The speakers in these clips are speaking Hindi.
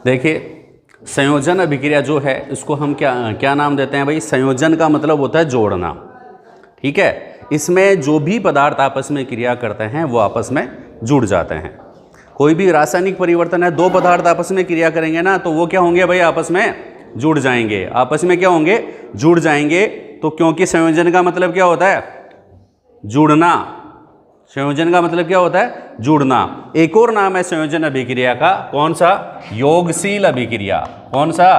देखिए संयोजन अभिक्रिया जो है इसको हम क्या नाम देते हैं भाई? संयोजन का मतलब होता है जोड़ना। ठीक है, इसमें जो भी पदार्थ आपस में क्रिया करते हैं वो आपस में जुड़ जाते हैं। कोई भी रासायनिक परिवर्तन है, दो पदार्थ आपस में क्रिया करेंगे ना तो वो क्या होंगे भाई? आपस में जुड़ जाएंगे। आपस में क्या होंगे? जुड़ जाएंगे। तो क्योंकि संयोजन का मतलब क्या होता है? जुड़ना। संयोजन का मतलब क्या होता है? जुड़ना। एक और नाम है संयोजन अभिक्रिया का, कौन सा? योगशील अभिक्रिया। कौन सा?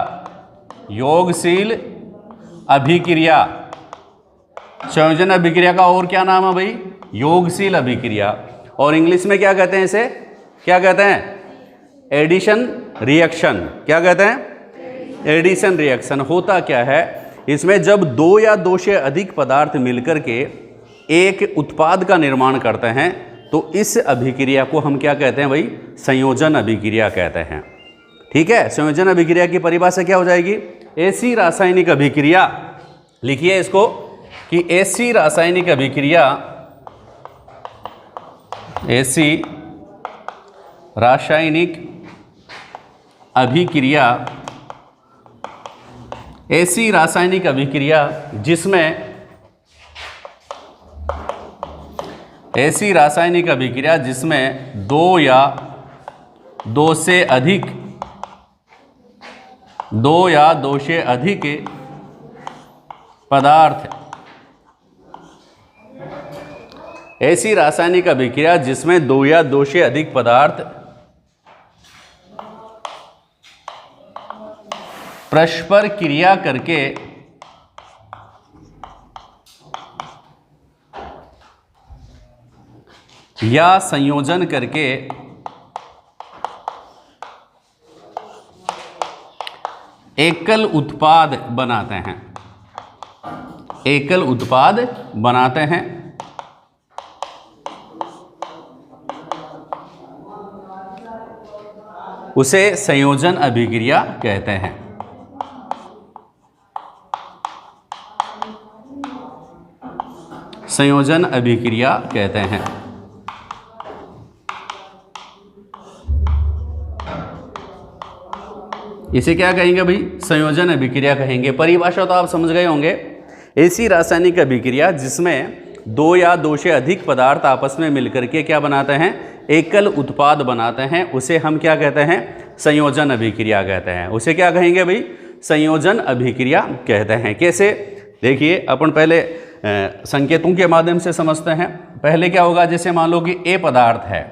योगशील अभिक्रिया। संयोजन अभिक्रिया का और क्या नाम है भाई? योगशील अभिक्रिया। और इंग्लिश में क्या कहते हैं इसे? क्या कहते हैं? Addition reaction. क्या कहते हैं? Addition reaction. होता क्या है इसमें? जब दो या दो से अधिक पदार्थ मिलकर के एक उत्पाद का निर्माण करते हैं तो इस अभिक्रिया को हम क्या कहते हैं भाई? संयोजन अभिक्रिया कहते हैं। ठीक है, संयोजन अभिक्रिया की परिभाषा क्या हो जाएगी? ऐसी रासायनिक अभिक्रिया, लिखिए इसको कि ऐसी रासायनिक अभिक्रिया, ऐसी रासायनिक अभिक्रिया, ऐसी रासायनिक अभिक्रिया जिसमें, ऐसी रासायनिक अभिक्रिया जिसमें दो या दो से अधिक पदार्थ, ऐसी रासायनिक अभिक्रिया जिसमें दो या दो से अधिक पदार्थ परस्पर क्रिया करके या संयोजन करके एकल उत्पाद बनाते हैं, एकल उत्पाद बनाते हैं, उसे संयोजन अभिक्रिया कहते हैं। संयोजन अभिक्रिया कहते हैं। इसे क्या कहेंगे भाई? संयोजन अभिक्रिया कहेंगे। परिभाषा तो आप समझ गए होंगे। ऐसी रासायनिक अभिक्रिया जिसमें दो या दो से अधिक पदार्थ आपस में मिलकर के क्या बनाते हैं? एकल उत्पाद बनाते हैं, उसे हम क्या कहते हैं? संयोजन अभिक्रिया कहते हैं। उसे क्या कहेंगे भाई? संयोजन अभिक्रिया कहते हैं। कैसे? देखिए अपन पहले संकेतों के माध्यम से समझते हैं। पहले क्या होगा? जैसे मान लो कि ए पदार्थ है,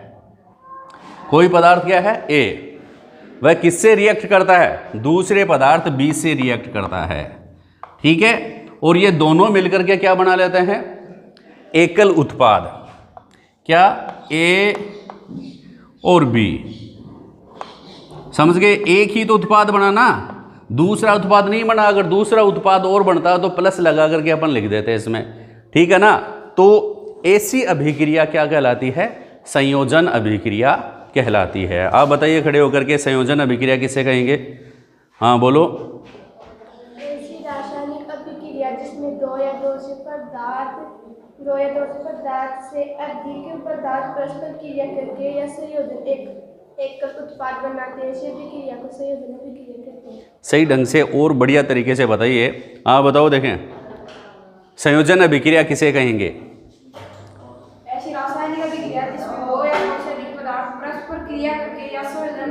कोई पदार्थ क्या है? ए, वह किससे रिएक्ट करता है? दूसरे पदार्थ बी से रिएक्ट करता है। ठीक है, और ये दोनों मिलकर के क्या बना लेते हैं? एकल उत्पाद। क्या? ए और बी। समझ गए? एक ही तो उत्पाद बनाना, दूसरा उत्पाद नहीं बना। अगर दूसरा उत्पाद और बनता तो प्लस लगा करके अपन लिख देते इसमें। ठीक है ना? तो ऐसी अभिक्रिया क्या कहलाती है? संयोजन अभिक्रिया कहलाती है। आप बताइए खड़े होकर के, संयोजन अभिक्रिया किसे कहेंगे? हाँ बोलो। ऐसी रासायनिक अभिक्रिया जिसमें दो या दो से पदार्थ से अधिक पदार्थ परस्पर क्रिया करके या संयोजन एक उत्पाद बनाते हैं, इस अभिक्रिया को संयोजन अभिक्रिया कहते हैं। सही ढंग से और बढ़िया तरीके से बताइए। हाँ बताओ, देखें संयोजन अभिक्रिया किसे कहेंगे? ऐसी रासायनिक अभिक्रिया जिसमें दो या दो से अधिक पदार्थ परस्पर क्रिया करके या संयोजन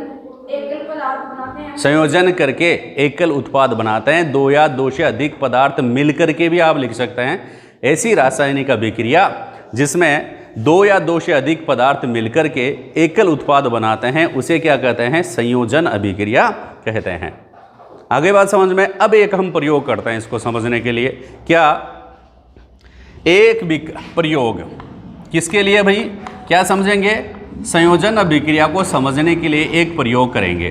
एकल पदार्थ बनाते हैं। संयोजन करके एकल उत्पाद बनाते हैं। दो या दो से अधिक पदार्थ मिलकर के भी आप लिख सकते हैं। ऐसी रासायनिक अभिक्रिया जिसमें दो या दो से अधिक पदार्थ मिलकर के एकल उत्पाद बनाते हैं, उसे क्या कहते हैं? संयोजन अभिक्रिया कहते हैं। आगे बात समझ में। अब एक हम प्रयोग करते हैं इसको समझने के लिए। क्या? एक प्रयोग किसके लिए भाई? क्या समझेंगे? संयोजन अभिक्रिया को समझने के लिए एक प्रयोग करेंगे।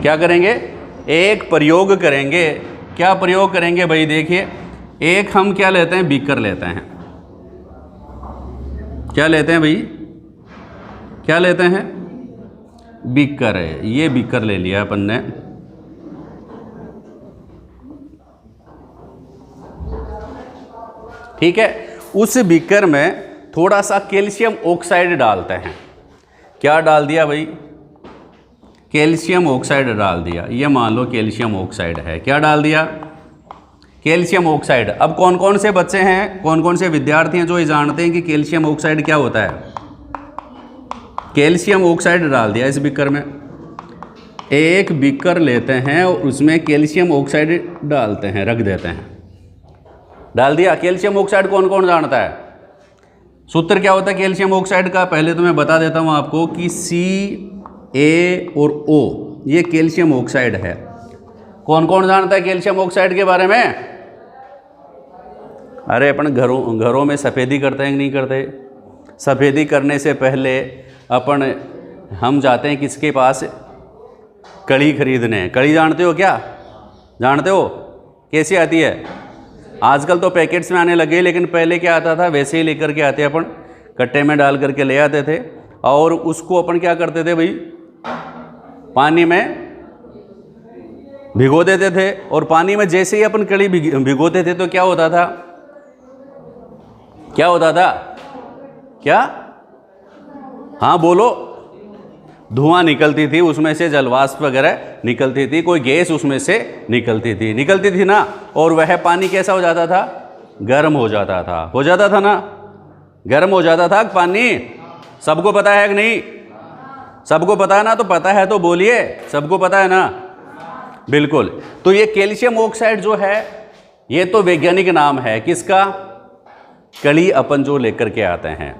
क्या करेंगे? एक प्रयोग करेंगे। क्या प्रयोग करेंगे भाई? देखिए, एक हम क्या लेते हैं? बीकर लेते हैं। क्या लेते हैं भाई? क्या लेते हैं? बीकर है, ये बीकर ले लिया अपन ने। ठीक है, उस बीकर में थोड़ा सा कैल्शियम ऑक्साइड डालते हैं। क्या डाल दिया भाई? कैल्शियम ऑक्साइड डाल दिया। ये मान लो कैल्शियम ऑक्साइड है। क्या डाल दिया? Calcium oxide. अब कौन कौन से बच्चे हैं, कौन कौन से विद्यार्थी हैं जो ये जानते हैं कि कैल्शियम ऑक्साइड क्या होता है? कैल्शियम ऑक्साइड डाल दिया इस बीकर में। एक बीकर लेते हैं और उसमें कैल्शियम ऑक्साइड डालते हैं, रख देते हैं। डाल दिया। कैल्शियम ऑक्साइड कौन कौन जानता है? सूत्र क्या होता है कैल्शियम ऑक्साइड का? पहले तो मैं बता देता हूं आपको कि CA और O ये कैल्शियम ऑक्साइड है। कौन कौन जानता है कैल्शियम ऑक्साइड के बारे में? अरे अपन घरों में सफ़ेदी करते हैं कि नहीं करते? सफ़ेदी करने से पहले हम जाते हैं किसके पास? कड़ी खरीदने। कड़ी जानते हो क्या? जानते हो कैसी आती है? आजकल तो पैकेट्स में आने लगे, लेकिन पहले क्या आता था वैसे ही लेकर के आते, अपन कट्टे में डाल करके ले आते थे और उसको अपन क्या करते थे भाई? पानी में भिगो देते थे। और पानी में जैसे ही अपन कड़ी भिगोते थे तो क्या होता था? क्या होता था? क्या? हाँ बोलो। धुआं निकलती थी, उसमें से जलवाष्प वगैरह निकलती थी, कोई गैस उसमें से निकलती थी ना। और वह पानी कैसा हो जाता था? गर्म हो जाता था। हो जाता था ना? गर्म हो जाता था पानी। सबको पता है कि नहीं? सबको पता है ना? तो पता है तो बोलिए, सबको पता है ना? बिल्कुल। तो ये कैल्शियम ऑक्साइड जो है ये तो वैज्ञानिक नाम है किसका? कड़ी अपन जो लेकर के आते हैं।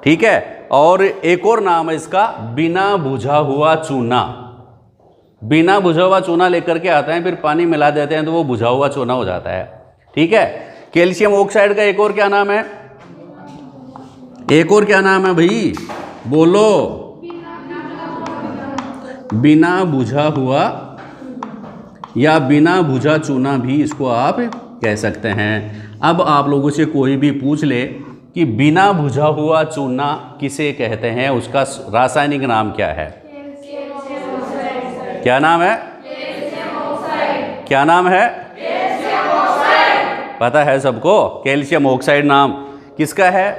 ठीक है। और एक और नाम है इसका बिना बुझा हुआ चूना। बिना बुझा हुआ चूना लेकर के आते हैं, फिर पानी मिला देते हैं तो वो बुझा हुआ चूना हो जाता है। ठीक है। कैल्शियम ऑक्साइड का एक और क्या नाम है? एक और क्या नाम है भाई? बोलो। बिना बुझा हुआ या बिना बुझा चूना भी इसको आप कह सकते हैं। अब आप लोगों से कोई भी पूछ ले कि बिना बुझा हुआ चूना किसे कहते हैं, उसका रासायनिक नाम क्या है? क्या नाम है? क्या नाम है? पता है सबको? कैल्शियम ऑक्साइड नाम किसका है?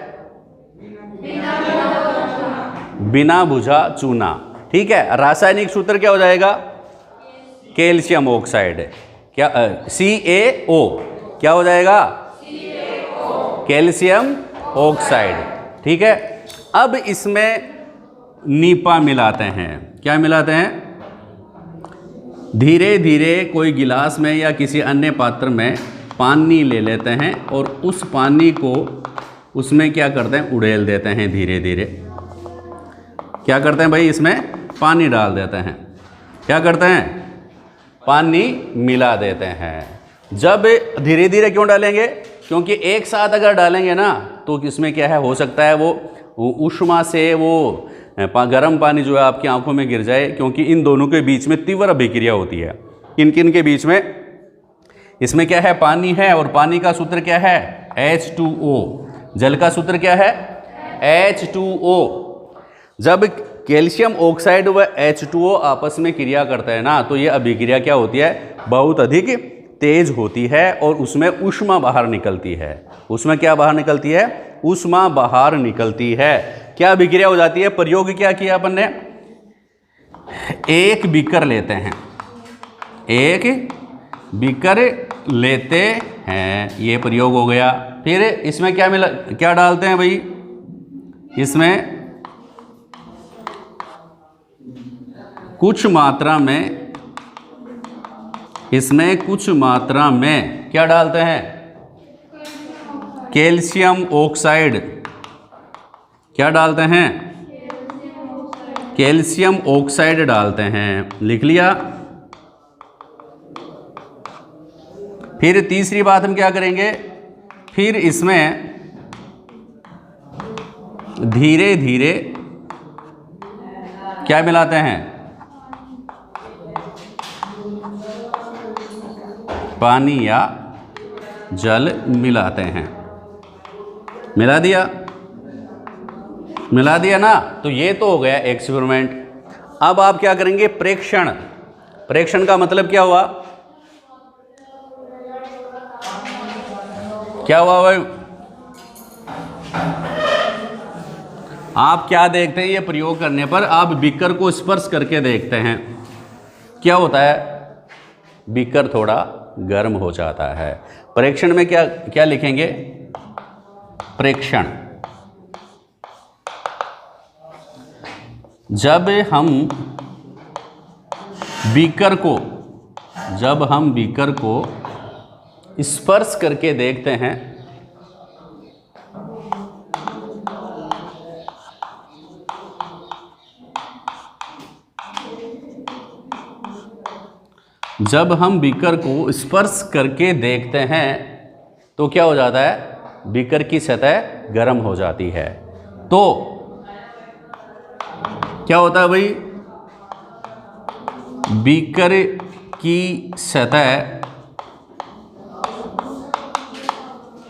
बिना बुझा चूना। ठीक है। रासायनिक सूत्र क्या हो जाएगा? Calcium oxide. क्या CaO क्या हो जाएगा? Calcium oxide. ठीक है। अब इसमें नीपा मिलाते हैं। क्या मिलाते हैं? धीरे धीरे कोई गिलास में या किसी अन्य पात्र में पानी ले लेते हैं और उस पानी को उसमें क्या करते हैं? उड़ेल देते हैं धीरे धीरे। क्या करते हैं भाई? इसमें पानी डाल देते हैं। क्या करते हैं? पानी मिला देते हैं। जब धीरे धीरे क्यों डालेंगे? क्योंकि एक साथ अगर डालेंगे ना तो इसमें क्या है, हो सकता है वो ऊष्मा से वो गर्म पानी जो है आपकी आंखों में गिर जाए, क्योंकि इन दोनों के बीच में तीव्र अभिक्रिया होती है। किन किन के बीच में? इसमें क्या है? पानी है, और पानी का सूत्र क्या है? H2O। जल का सूत्र क्या है? H2O। जब कैल्शियम ऑक्साइड व H2O आपस में क्रिया करते हैं ना तो ये अभिक्रिया क्या होती है? बहुत अधिक तेज होती है और उसमें ऊष्मा बाहर निकलती है। उसमें क्या बाहर निकलती है? ऊष्मा बाहर निकलती है। क्या अभिक्रिया हो जाती है? प्रयोग क्या किया अपन ने? एक बीकर लेते हैं, एक बीकर लेते हैं, ये प्रयोग हो गया। फिर इसमें क्या मिला, क्या डालते हैं भाई? इसमें कुछ मात्रा में, इसमें कुछ मात्रा में क्या डालते हैं? Calcium oxide. क्या डालते हैं? कैल्शियम ऑक्साइड डालते हैं। लिख लिया। फिर तीसरी बात हम क्या करेंगे? फिर इसमें धीरे धीरे क्या मिलाते हैं? पानी या जल मिलाते हैं। मिला दिया? मिला दिया ना? तो ये तो हो गया एक्सपेरिमेंट। अब आप क्या करेंगे, प्रेक्षण। प्रेक्षण का मतलब क्या हुआ, क्या हुआ भाई? आप क्या देखते हैं, ये प्रयोग करने पर आप बीकर को स्पर्श करके देखते हैं, क्या होता है, बीकर थोड़ा गर्म हो जाता है। प्रेक्षण में क्या क्या लिखेंगे, प्रेक्षण। जब हम बीकर को स्पर्श करके देखते हैं, जब हम बीकर को स्पर्श करके देखते हैं तो क्या हो जाता है, बीकर की सतह गर्म हो जाती है। तो क्या होता है भाई, बीकर की सतह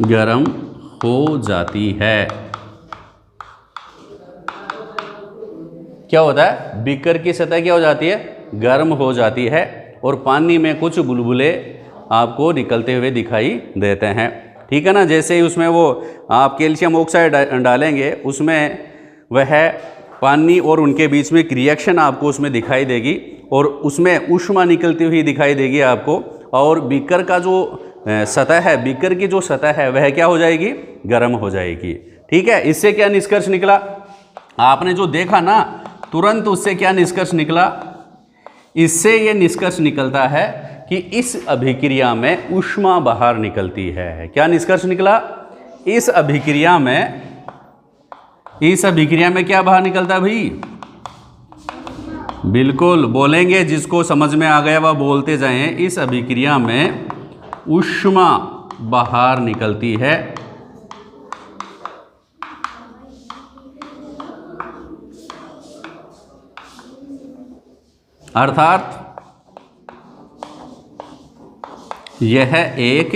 गर्म हो जाती है। क्या होता है, बीकर की सतह क्या हो जाती है, गर्म हो जाती है और पानी में कुछ बुलबुले आपको निकलते हुए दिखाई देते हैं। ठीक है ना, जैसे ही उसमें वो आप कैल्शियम ऑक्साइड डालेंगे, उसमें वह पानी और उनके बीच में एक रिएक्शन आपको उसमें दिखाई देगी और उसमें ऊष्मा निकलती हुई दिखाई देगी आपको, और बीकर का जो सतह है, बीकर की जो सतह है वह क्या हो जाएगी, गर्म हो जाएगी। ठीक है, इससे क्या निष्कर्ष निकला, आपने जो देखा ना, तुरंत उससे क्या निष्कर्ष निकला, इससे ये निष्कर्ष निकलता है कि इस अभिक्रिया में ऊष्मा बाहर निकलती है। क्या निष्कर्ष निकला, इस अभिक्रिया में क्या बाहर निकलता है भाई, बिल्कुल बोलेंगे, जिसको समझ में आ गया वह बोलते जाएं। इस अभिक्रिया में ऊष्मा बाहर निकलती है, अर्थात यह एक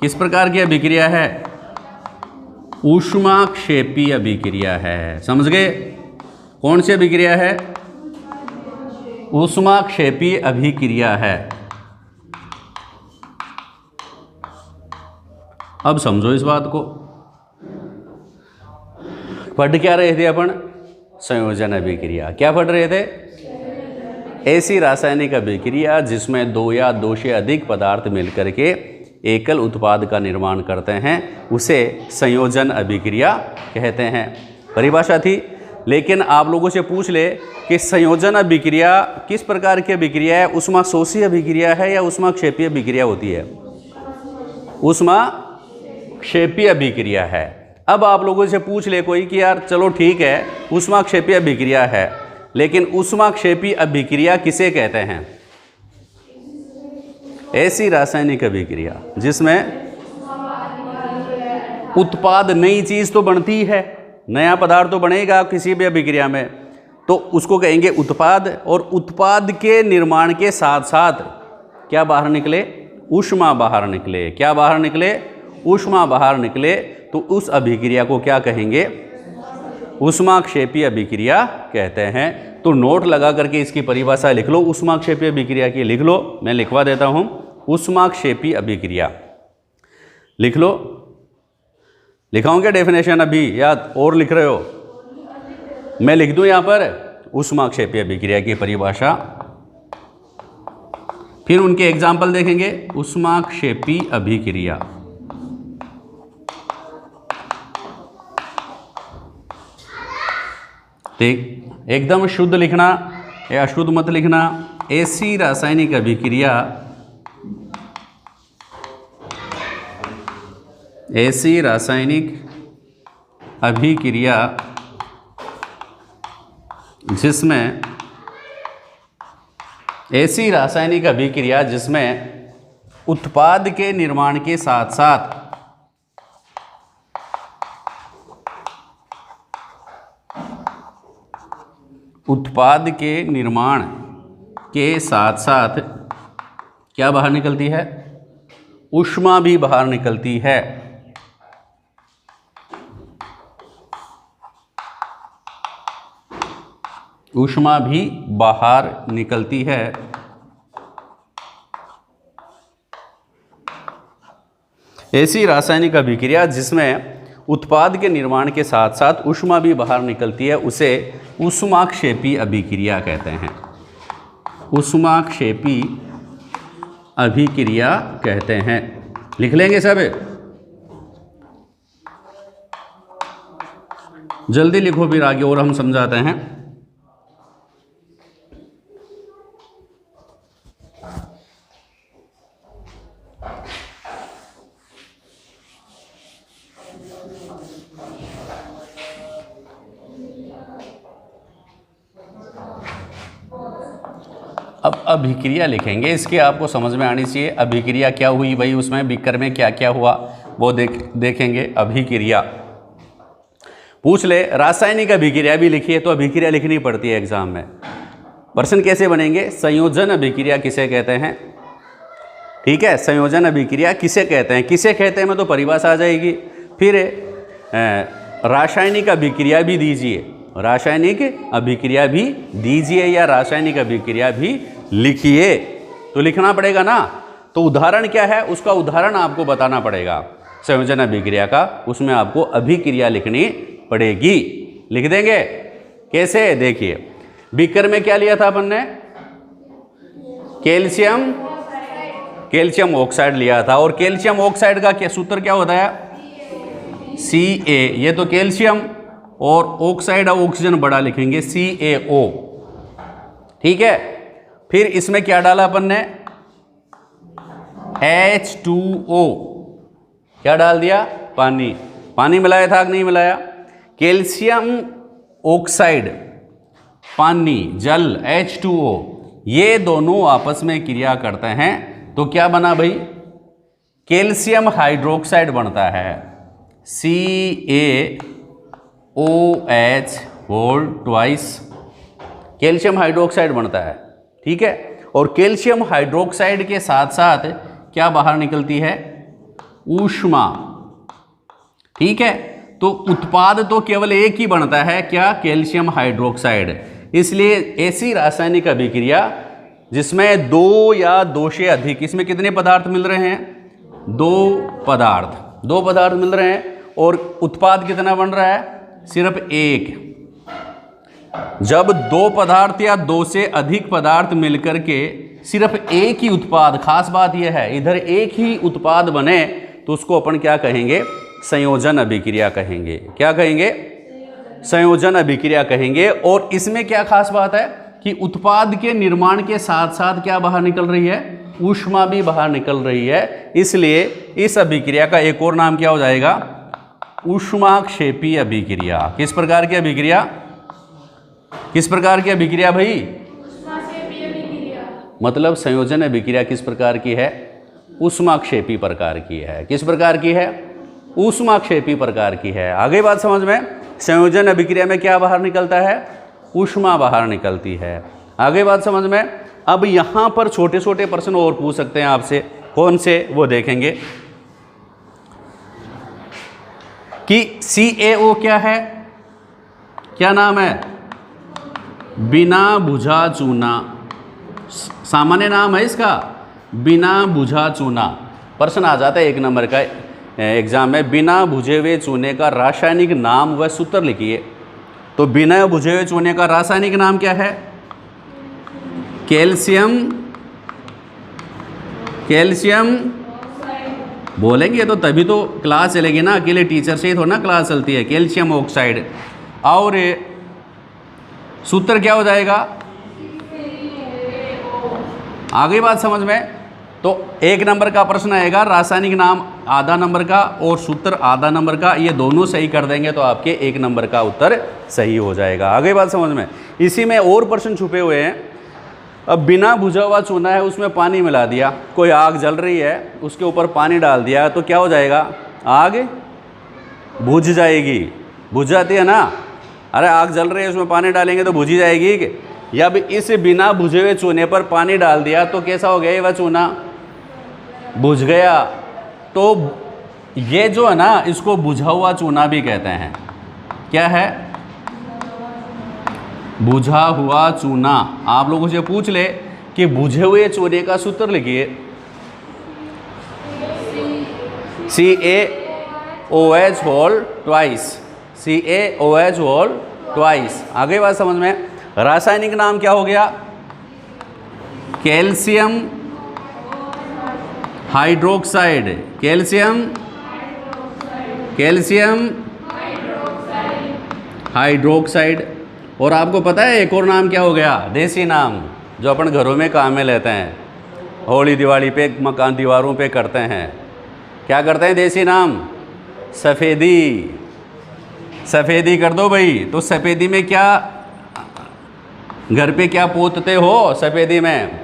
किस प्रकार की अभिक्रिया है, ऊष्माक्षेपी अभिक्रिया है। समझ गए, कौन सी अभिक्रिया है, ऊष्माक्षेपी अभिक्रिया है। अब समझो इस बात को, पढ़ क्या रहे थे अपन, संयोजन अभिक्रिया। क्या पढ़ रहे थे, ऐसी रासायनिक अभिक्रिया जिसमें दो या दो से अधिक पदार्थ मिलकर के एकल उत्पाद का निर्माण करते हैं, उसे संयोजन अभिक्रिया कहते हैं। परिभाषा थी, लेकिन आप लोगों से पूछ ले कि संयोजन अभिक्रिया किस प्रकार की अभिक्रिया है, ऊष्माशोषी अभिक्रिया है या ऊष्माक्षेपी अभिक्रिया होती है, ऊष्माक्षेपी अभिक्रिया है। अब आप लोगों से पूछ ले कोई कि यार चलो ठीक है, ऊष्माक्षेपी अभिक्रिया है, लेकिन ऊष्माक्षेपी अभिक्रिया किसे कहते हैं, ऐसी रासायनिक अभिक्रिया जिसमें उत्पाद, नई चीज तो बनती है, नया पदार्थ तो बनेगा किसी भी अभिक्रिया में, तो उसको कहेंगे उत्पाद। और उत्पाद के निर्माण के साथ साथ क्या बाहर निकले, ऊष्मा बाहर निकले। क्या बाहर निकले, ऊष्मा बाहर निकले, तो उस अभिक्रिया को क्या कहेंगे, ऊष्माक्षेपी अभिक्रिया कहते हैं। तो नोट लगा करके इसकी परिभाषा लिख लो, ऊष्माक्षेपी अभिक्रिया की लिख लो, मैं लिखवा देता हूं, ऊष्माक्षेपी अभिक्रिया लिख लो। लिखाऊं क्या डेफिनेशन अभी, या और लिख रहे हो, मैं लिख दूं यहां पर ऊष्माक्षेपी अभिक्रिया की परिभाषा, फिर उनके एग्जाम्पल देखेंगे। ऊष्माक्षेपी अभिक्रिया, एकदम शुद्ध लिखना या अशुद्ध मत लिखना। ऐसी रासायनिक अभिक्रिया, ऐसी रासायनिक अभिक्रिया जिसमें, ऐसी रासायनिक अभिक्रिया जिसमें उत्पाद के निर्माण के साथ साथ उत्पाद के निर्माण के साथ साथ क्या बाहर निकलती है, ऊष्मा भी बाहर निकलती है। ऊष्मा भी बाहर निकलती है। ऐसी रासायनिक अभिक्रिया जिसमें उत्पाद के निर्माण के साथ साथ ऊष्मा भी बाहर निकलती है उसे ऊष्माक्षेपी अभिक्रिया कहते हैं। ऊष्माक्षेपी अभिक्रिया कहते हैं। लिख लेंगे सब, जल्दी लिखो फिर आगे और हम समझाते हैं। अब अभिक्रिया लिखेंगे, इसकी आपको समझ में आनी चाहिए। अभिक्रिया क्या हुई भाई, उसमें बीकर में क्या क्या हुआ वो देखेंगे। अभिक्रिया पूछ ले, रासायनिक अभिक्रिया भी लिखी है तो अभिक्रिया लिखनी पड़ती है एग्जाम में। प्रश्न कैसे बनेंगे, संयोजन अभिक्रिया किसे कहते हैं, ठीक है। संयोजन अभिक्रिया किसे कहते हैं, किसे कहते हैं में तो परिभाषा आ जाएगी। फिर रासायनिक अभिक्रिया भी दीजिए, रासायनिक अभिक्रिया भी दीजिए या रासायनिक अभिक्रिया भी लिखिए, तो लिखना पड़ेगा ना। तो उदाहरण क्या है, उसका उदाहरण आपको बताना पड़ेगा संयोजन अभिक्रिया का, उसमें आपको अभिक्रिया लिखनी पड़ेगी। लिख देंगे कैसे, देखिए बीकर में क्या लिया था अपन ने, कैल्शियम ऑक्साइड लिया था। और कैल्शियम ऑक्साइड का क्या सूत्र क्या होता है, Ca। ये तो कैल्शियम और ऑक्साइड ऑक्सीजन बड़ा लिखेंगे CaO, ठीक है। फिर इसमें क्या डाला अपन ने, H2O, क्या डाल दिया, पानी। पानी मिलाया था कि नहीं मिलाया, कैल्शियम ऑक्साइड पानी जल H2O, ये दोनों आपस में क्रिया करते हैं तो क्या बना भाई, कैल्शियम हाइड्रोक्साइड बनता है CaOH whole twice, calcium hydroxide बनता है, ठीक है। और कैल्शियम हाइड्रोक्साइड के साथ साथ क्या बाहर निकलती है, ऊष्मा, ठीक है। तो उत्पाद तो केवल एक ही बनता है, क्या, कैल्शियम हाइड्रोक्साइड। इसलिए ऐसी रासायनिक अभिक्रिया जिसमें दो या दो से अधिक, इसमें कितने पदार्थ मिल रहे हैं, दो पदार्थ मिल रहे हैं और उत्पाद कितना बन रहा है, सिर्फ एक। जब दो पदार्थ या दो से अधिक पदार्थ मिलकर के सिर्फ एक ही उत्पाद, खास बात यह है इधर एक ही उत्पाद बने तो उसको अपन क्या कहेंगे, संयोजन अभिक्रिया कहेंगे। क्या कहेंगे, संयोजन अभिक्रिया कहेंगे। और इसमें क्या खास बात है कि उत्पाद के निर्माण के साथ साथ क्या बाहर निकल रही है, ऊष्मा भी बाहर निकल रही है। इसलिए इस अभिक्रिया का एक और नाम क्या हो जाएगा, ऊष्माक्षेपी अभिक्रिया। किस प्रकार की अभिक्रिया, किस प्रकार की अभिक्रिया भाई, मतलब संयोजन अभिक्रिया किस प्रकार की है, ऊष्माक्षेपी प्रकार की है। किस प्रकार की है, ऊष्माक्षेपी प्रकार की है। आगे बात समझ में, संयोजन अभिक्रिया में क्या बाहर निकलता है, ऊष्मा बाहर निकलती है। आगे बात समझ में। अब यहाँ पर छोटे छोटे प्रश्न और पूछ सकते हैं आपसे, कौन से वो देखेंगे कि CaO क्या है, क्या नाम है, बिना बुझा चूना, सामान्य नाम है इसका, बिना बुझा चूना। प्रश्न आ जाता है 1 नंबर का एग्जाम में, बिना बुझे हुए चूने का रासायनिक नाम व सूत्र लिखिए। तो बिना बुझे हुए चूने का रासायनिक नाम क्या है, कैल्शियम बोलेंगे तो तभी तो क्लास चलेगी ना, अकेले टीचर से ही थोड़ा ना क्लास चलती है। कैल्शियम ऑक्साइड, और सूत्र क्या हो जाएगा, आगे बात समझ में। तो 1 नंबर का प्रश्न आएगा, रासायनिक नाम आधा नंबर का और सूत्र आधा नंबर का, ये दोनों सही कर देंगे तो आपके 1 नंबर का उत्तर सही हो जाएगा। आगे बात समझ में। इसी में और प्रश्न छुपे हुए हैं। अब बिना बुझा हुआ चूना है, उसमें पानी मिला दिया, कोई आग जल रही है उसके ऊपर पानी डाल दिया तो क्या हो जाएगा, आग बुझ जाएगी, बुझ जाती है ना। अरे आग जल रही है उसमें पानी डालेंगे तो बुझ ही जाएगी। या भी इस बिना बुझे हुए चूने पर पानी डाल दिया तो कैसा हो गया, वह चूना बुझ गया। तो ये जो है ना, इसको बुझा हुआ चूना भी कहते हैं। क्या है, बुझा हुआ चूना। आप लोगों से पूछ ले कि बुझे हुए चूने का सूत्र लिखिए, CaOH whole twice, CaOH whole twice. आगे बात समझ में। रासायनिक नाम क्या हो गया? Calcium hydroxide, calcium hydroxide. और आपको पता है एक और नाम क्या हो गया? देसी नाम, जो अपन घरों में काम में लेते हैं, होली दिवाली पे मकान दीवारों पे करते हैं। क्या करते हैं? देसी नाम, सफ़ेदी। सफ़ेदी कर दो भाई। तो सफ़ेदी में क्या, घर पे क्या पोतते हो सफ़ेदी में?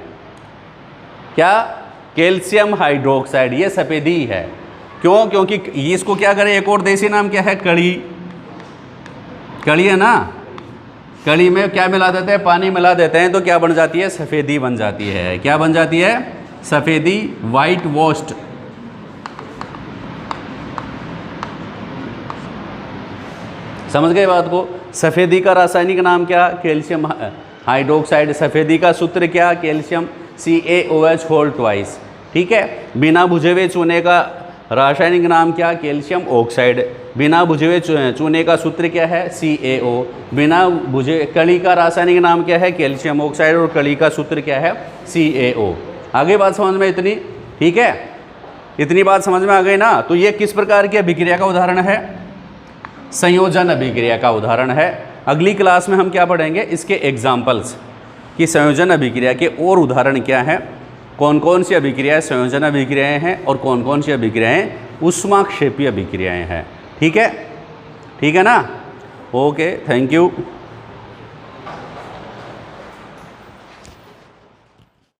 क्या? Calcium hydroxide. ये सफ़ेदी है। क्यों? क्योंकि इसको क्या करें, एक और देसी नाम क्या है? कड़ी। कड़ी है ना, कड़ी में क्या मिला देते हैं? पानी मिला देते हैं, तो क्या बन जाती है? सफ़ेदी बन जाती है। क्या बन जाती है? सफ़ेदी, वाइट वॉश्ड। समझ गए बात को? सफ़ेदी का रासायनिक नाम क्या? Calcium hydroxide. सफ़ेदी का सूत्र क्या? Calcium, CaOH whole twice. ठीक है। बिना बुझे हुए चूने का रासायनिक नाम क्या? Calcium oxide. बिना बुझे हुए चूने का सूत्र क्या है? CaO। बिना बुझे कली का रासायनिक नाम क्या है? Calcium oxide. और कली का सूत्र क्या है? CaO। आगे बात समझ में इतनी? ठीक है, इतनी बात समझ में आ गई ना? तो ये किस प्रकार की अभिक्रिया का उदाहरण है? संयोजन अभिक्रिया का उदाहरण है। अगली क्लास में हम क्या पढ़ेंगे? इसके एग्जाम्पल्स, कि संयोजन अभिक्रिया के और उदाहरण क्या हैं, कौन कौन सी अभिक्रियाएं संयोजन अभिक्रियाएं हैं और कौन कौन सी अभिक्रियाएं ऊष्माक्षेपी अभिक्रियाएं हैं। ठीक है, ठीक है ना? Okay, thank you.